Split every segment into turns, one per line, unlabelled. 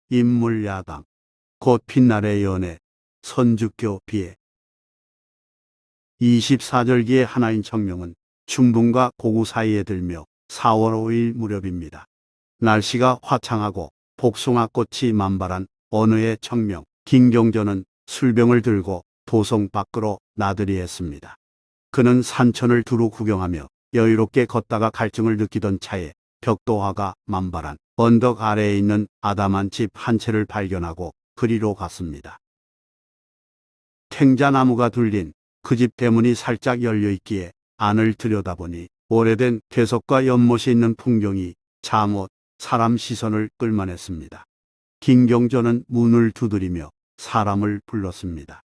인물야당, 곧 빛날의 연애, 선주교 비애. 24절기의 하나인 청명은 중분과 고구 사이에 들며 4월 5일 무렵입니다. 날씨가 화창하고 복숭아꽃이 만발한 어느 해 청명, 김경조는 술병을 들고 도성 밖으로 나들이했습니다. 그는 산천을 두루 구경하며 여유롭게 걷다가 갈증을 느끼던 차에 벽도화가 만발한 언덕 아래에 있는 아담한 집 한 채를 발견하고 그리로 갔습니다. 탱자나무가 둘린 그 집 대문이 살짝 열려 있기에 안을 들여다보니 오래된 괴석과 연못이 있는 풍경이 잠옷 사람 시선을 끌만했습니다. 김경조는 문을 두드리며 사람을 불렀습니다.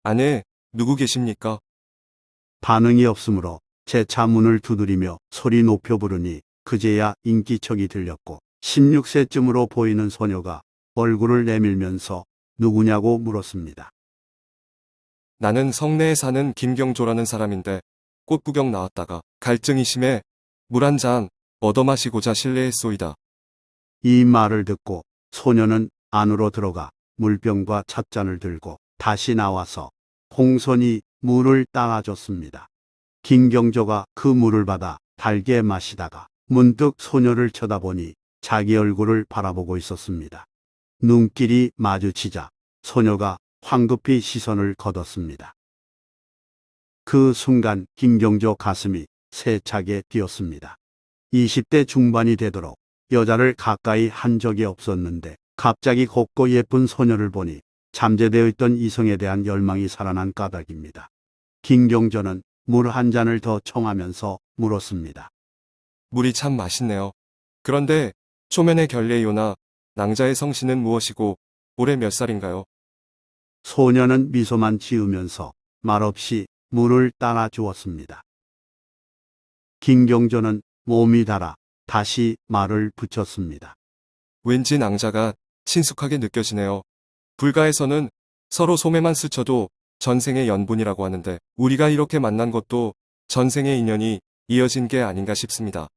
안에 누구 계십니까?
반응이 없으므로 재차 문을 두드리며 소리 높여 부르니 그제야 인기척이 들렸고 16세쯤으로 보이는 소녀가 얼굴을 내밀면서 누구냐고 물었습니다.
나는 성내에 사는 김경조라는 사람인데 꽃 구경 나왔다가 갈증이 심해 물 한 잔 얻어 마시고자 실례했소이다.
이 말을 듣고 소녀는 안으로 들어가 물병과 찻잔을 들고 다시 나와서 공손히 물을 따라줬습니다. 김경조가 그 물을 받아 달게 마시다가 문득 소녀를 쳐다보니 자기 얼굴을 바라보고 있었습니다. 눈길이 마주치자 소녀가 황급히 시선을 거뒀습니다. 그 순간 김경조 가슴이 세차게 뛰었습니다. 20대 중반이 되도록 여자를 가까이 한 적이 없었는데 갑자기 곱고 예쁜 소녀를 보니 잠재되어 있던 이성에 대한 열망이 살아난 까닭입니다. 김경조는 물 한 잔을 더 청하면서 물었습니다.
물이 참 맛있네요. 그런데 초면의 결례요나 낭자의 성씨는 무엇이고 올해 몇 살인가요?
소녀는 미소만 지으면서 말없이 물을 따라 주었습니다. 김경조는 몸이 달아 다시 말을 붙였습니다.
왠지 낭자가 친숙하게 느껴지네요. 불가에서는 서로 소매만 스쳐도 전생의 연분이라고 하는데 우리가 이렇게 만난 것도 전생의 인연이 이어진 게 아닌가 싶습니다.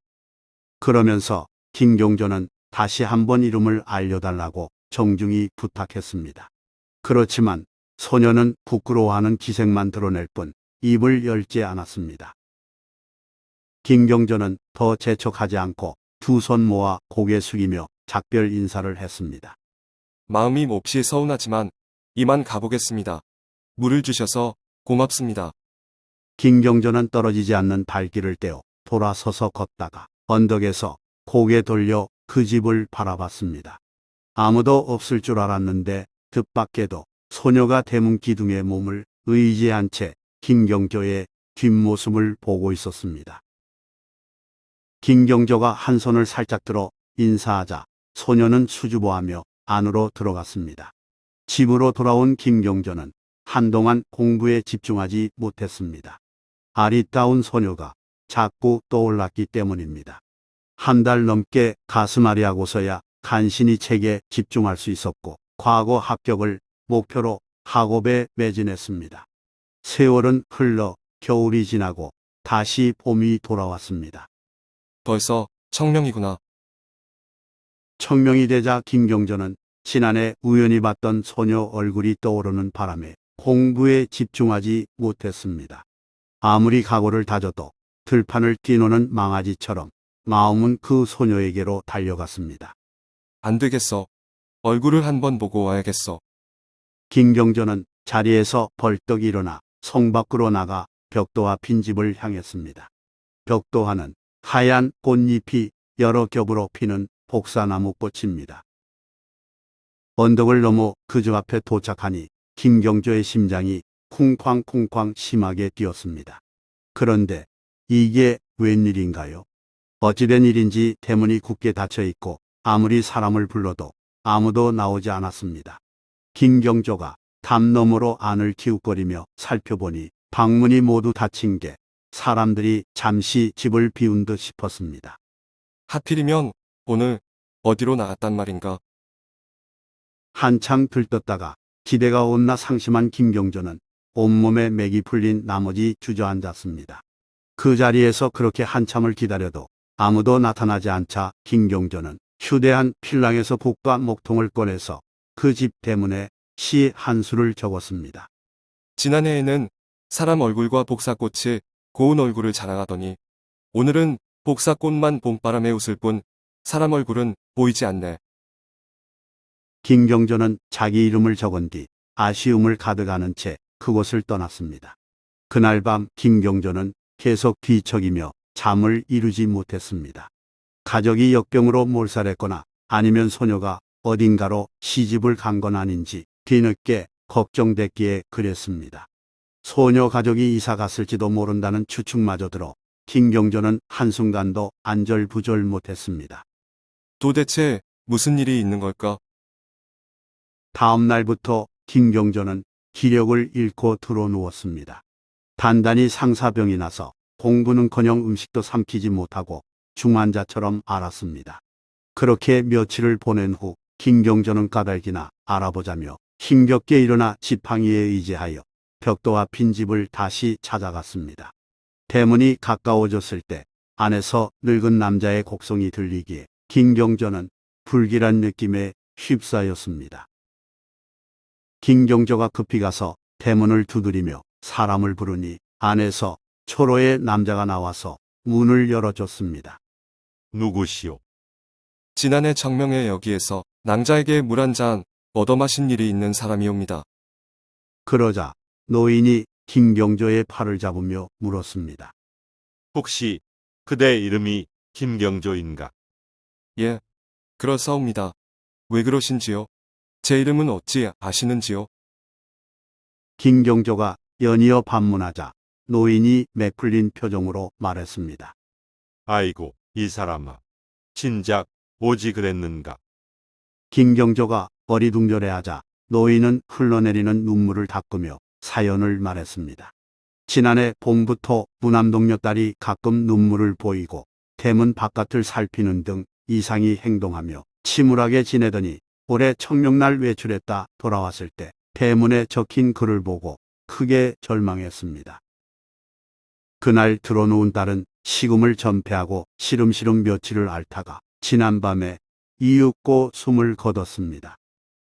그러면서 김경조는 다시 한번 이름을 알려달라고 정중히 부탁했습니다. 그렇지만 소녀는 부끄러워하는 기색만 드러낼 뿐 입을 열지 않았습니다. 김경조는 더 재촉하지 않고 두 손 모아 고개 숙이며 작별 인사를 했습니다.
마음이 몹시 서운하지만 이만 가보겠습니다. 물을 주셔서 고맙습니다.
김경조는 떨어지지 않는 발길을 떼어 돌아서서 걷다가 언덕에서 고개 돌려 그 집을 바라봤습니다. 아무도 없을 줄 알았는데 뜻밖에도 소녀가 대문 기둥에 몸을 의지한 채 김경조의 뒷모습을 보고 있었습니다. 김경조가 한 손을 살짝 들어 인사하자 소녀는 수줍어하며 안으로 들어갔습니다. 집으로 돌아온 김경조는 한동안 공부에 집중하지 못했습니다. 아리따운 소녀가 자꾸 떠올랐기 때문입니다. 한 달 넘게 가슴앓이하고서야 간신히 책에 집중할 수 있었고 과거 합격을 목표로 학업에 매진했습니다. 세월은 흘러 겨울이 지나고 다시 봄이 돌아왔습니다.
벌써 청명이구나.
청명이 되자 김경조는 지난해 우연히 봤던 소녀 얼굴이 떠오르는 바람에 공부에 집중하지 못했습니다. 아무리 각오를 다져도 들판을 뛰노는 망아지처럼 마음은 그 소녀에게로 달려갔습니다.
안 되겠어. 얼굴을 한번 보고 와야겠어.
김경조는 자리에서 벌떡 일어나 성 밖으로 나가 벽도화 빈집을 향했습니다. 벽도화는 하얀 꽃잎이 여러 겹으로 피는 복사나무 꽃입니다. 언덕을 넘어 그 집 앞에 도착하니 김경조의 심장이 쿵쾅쿵쾅 심하게 뛰었습니다. 그런데 이게 웬일인가요? 어찌된 일인지 대문이 굳게 닫혀 있고 아무리 사람을 불러도 아무도 나오지 않았습니다. 김경조가 담 너머로 안을 기웃거리며 살펴보니 방문이 모두 닫힌 게 사람들이 잠시 집을 비운 듯 싶었습니다.
하필이면 오늘 어디로 나갔단 말인가?
한참 들떴다가 기대가 온나 상심한 김경조는 온몸에 맥이 풀린 나머지 주저앉았습니다. 그 자리에서 그렇게 한참을 기다려도 아무도 나타나지 않자 김경조는 휴대한 필랑에서 북과 목통을 꺼내서 그 집 대문에 시 한 수를 적었습니다.
지난해에는 사람 얼굴과 복사꽃이 고운 얼굴을 자랑하더니 오늘은 복사꽃만 봄바람에 웃을 뿐 사람 얼굴은 보이지 않네.
김경조는 자기 이름을 적은 뒤 아쉬움을 가득하는 채 그곳을 떠났습니다. 그날 밤 김경조는 계속 뒤척이며 잠을 이루지 못했습니다. 가족이 역병으로 몰살했거나 아니면 소녀가 어딘가로 시집을 간 건 아닌지 뒤늦게 걱정됐기에 그랬습니다. 소녀 가족이 이사 갔을지도 모른다는 추측마저 들어 김경조는 한순간도 안절부절 못했습니다.
도대체 무슨 일이 있는 걸까?
다음 날부터 김경조는 기력을 잃고 드러누웠습니다. 단단히 상사병이 나서 공부는커녕 음식도 삼키지 못하고 중환자처럼 앓았습니다. 그렇게 며칠을 보낸 후 김경조는 까닭이나 알아보자며 힘겹게 일어나 지팡이에 의지하여 벽도와 빈집을 다시 찾아갔습니다. 대문이 가까워졌을 때 안에서 늙은 남자의 곡성이 들리기에 김경조는 불길한 느낌에 휩싸였습니다. 김경조가 급히 가서 대문을 두드리며 사람을 부르니 안에서 초로의 남자가 나와서 문을 열어줬습니다.
누구시오?
지난해 정명의 여기에서 낭자에게 물 한 잔 얻어 마신 일이 있는 사람이옵니다.
그러자 노인이 김경조의 팔을 잡으며 물었습니다.
혹시 그대 이름이 김경조인가?
예, 그렇사옵니다. 왜 그러신지요? 제 이름은 어찌 아시는지요?
김경조가 연이어 반문하자 노인이 매풀린 표정으로 말했습니다.
아이고, 이 사람아. 진작 오지 그랬는가?
김경조가 어리둥절해하자 노인은 흘러내리는 눈물을 닦으며 사연을 말했습니다. 지난해 봄부터 무남동녀 딸이 가끔 눈물을 보이고 대문 바깥을 살피는 등 이상히 행동하며 침울하게 지내더니 올해 청명날 외출했다 돌아왔을 때 대문에 적힌 글을 보고 크게 절망했습니다. 그날 들어놓은 딸은 식음을 전폐하고 시름시름 며칠을 앓다가 지난밤에 이윽고 숨을 거뒀습니다.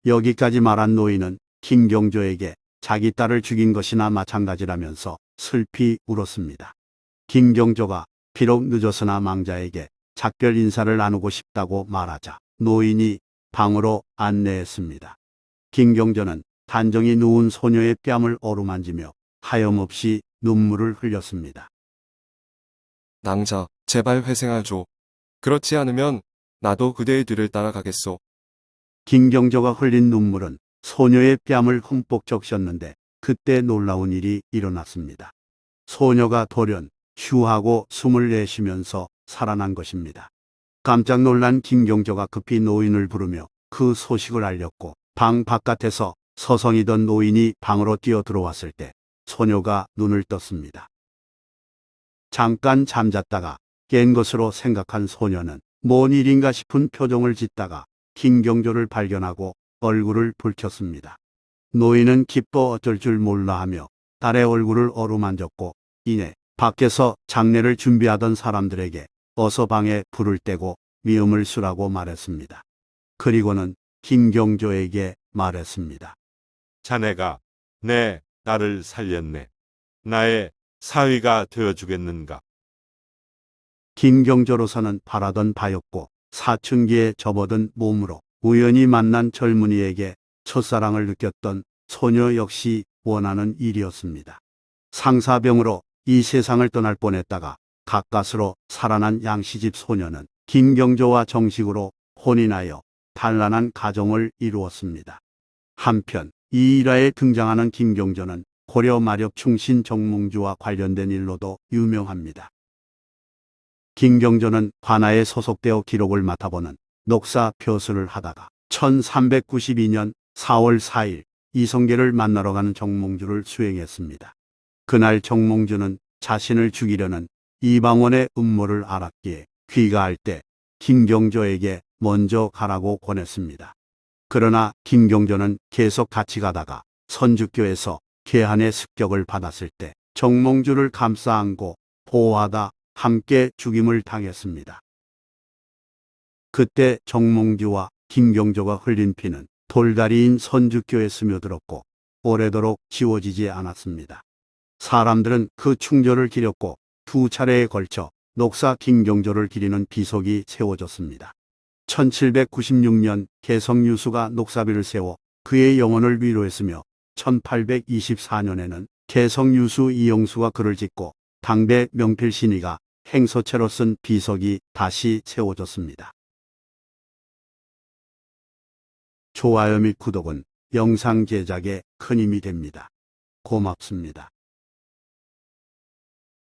여기까지 말한 노인은 김경조에게 자기 딸을 죽인 것이나 마찬가지라면서 슬피 울었습니다. 김경조가 비록 늦어서나 망자에게 작별 인사를 나누고 싶다고 말하자 노인이 방으로 안내했습니다. 김경조는 단정히 누운 소녀의 뺨을 어루만지며 하염없이 눈물을 흘렸습니다.
낭자, 제발 회생하죠. 그렇지 않으면 나도 그대의 뒤를 따라가겠소.
김경조가 흘린 눈물은 소녀의 뺨을 흠뻑 적셨는데 그때 놀라운 일이 일어났습니다. 소녀가 돌연 휴하고 숨을 내쉬면서 살아난 것입니다. 깜짝 놀란 김경조가 급히 노인을 부르며 그 소식을 알렸고 방 바깥에서 서성이던 노인이 방으로 뛰어 들어왔을 때 소녀가 눈을 떴습니다. 잠깐 잠잤다가 깬 것으로 생각한 소녀는 뭔 일인가 싶은 표정을 짓다가 김경조를 발견하고 얼굴을 붉혔습니다. 노인은 기뻐 어쩔 줄 몰라 하며 딸의 얼굴을 어루만졌고 이내 밖에서 장례를 준비하던 사람들에게 어서 방에 불을 떼고 미음을 쓰라고 말했습니다. 그리고는 김경조에게 말했습니다.
자네가 내 딸을 살렸네. 나의 사위가 되어주겠는가?
김경조로서는 바라던 바였고 사춘기에 접어든 몸으로 우연히 만난 젊은이에게 첫사랑을 느꼈던 소녀 역시 원하는 일이었습니다. 상사병으로 이 세상을 떠날 뻔했다가 가까스로 살아난 양씨집 소녀는 김경조와 정식으로 혼인하여 단란한 가정을 이루었습니다. 한편 이 일화에 등장하는 김경조는 고려 마력 충신 정몽주와 관련된 일로도 유명합니다. 김경조는 관아에 소속되어 기록을 맡아보는 녹사 표수를 하다가 1392년 4월 4일 이성계를 만나러 가는 정몽주를 수행했습니다. 그날 정몽주는 자신을 죽이려는 이방원의 음모를 알았기에 귀가할 때 김경조에게 먼저 가라고 권했습니다. 그러나 김경조는 계속 같이 가다가 선주교에서 괴한의 습격을 받았을 때 정몽주를 감싸 안고 보호하다 함께 죽임을 당했습니다. 그때 정몽주와 김경조가 흘린 피는 돌다리인 선주교에 스며들었고 오래도록 지워지지 않았습니다. 사람들은 그 충절을 기렸고 두 차례에 걸쳐 녹사 김경조를 기리는 비석이 세워졌습니다. 1796년 개성유수가 녹사비를 세워 그의 영혼을 위로했으며 1824년에는 개성유수 이영수가 글을 짓고 당대 명필신이가 행서체로 쓴 비석이 다시 세워졌습니다. 좋아요 및 구독은 영상 제작에 큰 힘이 됩니다. 고맙습니다.